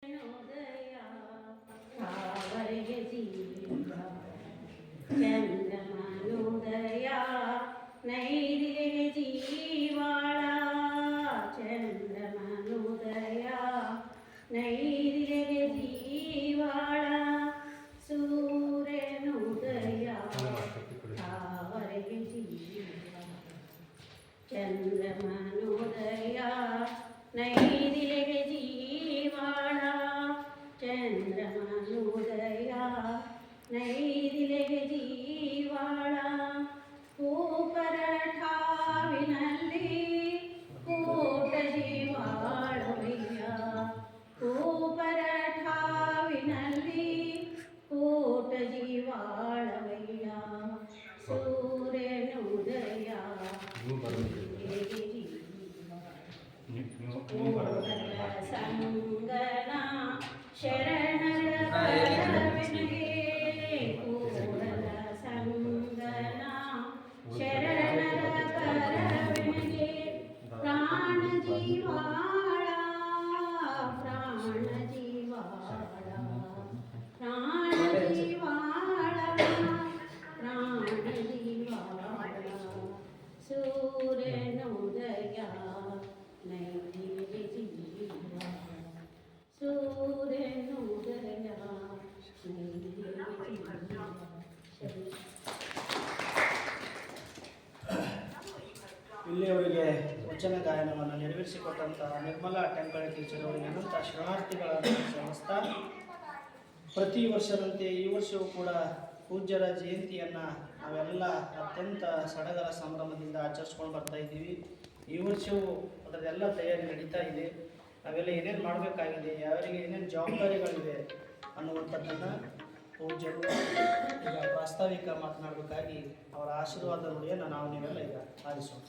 ಉದಯ ಅವರಿಗೆ ಜೀವ ಚಂದ್ರಮನೋದಯ ನೈದಿಗೆ ಜೀವಾಳ ಚಂದ್ರಮನೋದಯ ನೈದಿಗೆ ಜೀವಾಳ ಸೂರ್ಯನೋದಯ ಅವರಿಗೆ ಜೀವ ಚಂದ್ರಮನೋದಯ ನೈದಿಗೆ ಜೀವಾಳ ಚಂದ್ರಮನೋದಯ ನೈದಿಲೆಗೆ ಜೀವಾಳ ಪರಠಾವಿನಲ್ಲಿ ಕೋಟ ಜೀವಾಳವಯ್ಯ ಪರಠಾವಿನಲ್ಲಿ ಕೋಟ ಜೀವಾಳವಯ್ಯ ಸೂರ್ಯನೋದಯ ಸಂಗನ ಶರಣರ ಕರವನಿಗೆ ಕೂಡಲ ಸಂಗನ ಶರಣರ ಕರವನಿಗೆ ಪ್ರಾಣ ಜೀವಾಳ ಪ್ರಾಣ ಜೀವಾಳ ಪ್ರಾಣ ಜೀವಾಳ ಪ್ರಾಣ ಜೀವಾಳ ಸೂರ್ಯನೋದಯ ನೈದಿಗೆ ಜೀವ ಸೂರ್ಯನೋದಯ ನೈದಿಗೆ ಜೀವ. ಇಲ್ಲಿಯವರೆಗೆ ವಚನ ಗಾಯನವನ್ನು ನೆರವೇರಿಸಿಕೊಟ್ಟಂತಹ ನಿರ್ಮಲಾ ಟೆಂಪಲ್ ಟೀಚರ್ ಅವರಿಗೆ ಅನಂತ ಶರಣಾರ್ಥಿಗಳ ಸಮಸ್ತ. ಪ್ರತಿ ವರ್ಷದಂತೆ ಈ ವರ್ಷವೂ ಕೂಡ ಪೂಜ್ಯರ ಜಯಂತಿಯನ್ನು ನಾವೆಲ್ಲ ಅತ್ಯಂತ ಸಡಗರ ಸಂಭ್ರಮದಿಂದ ಆಚರಿಸ್ಕೊಂಡು ಬರ್ತಾ ಇದ್ದೀವಿ. ಈ ವರ್ಷವೂ ಅದರದೆಲ್ಲ ತಯಾರಿ ನಡೀತಾ ಇದೆ. ನಾವೆಲ್ಲ ಏನೇನು ಮಾಡಬೇಕಾಗಿದೆ, ಯಾವರಿಗೆ ಏನೇನು ಜವಾಬ್ದಾರಿಗಳಿವೆ ಅನ್ನುವಂಥದ್ದನ್ನು ಪೂಜ್ಯರು ಈಗ ಪ್ರಾಸ್ತಾವಿಕ ಮಾತನಾಡಬೇಕಾಗಿ ಅವರ ಆಶೀರ್ವಾದ ನುಡಿಯನ್ನು ನಾವು ನೀವೆಲ್ಲ ಈಗ ಆಲಿಸೋಣ.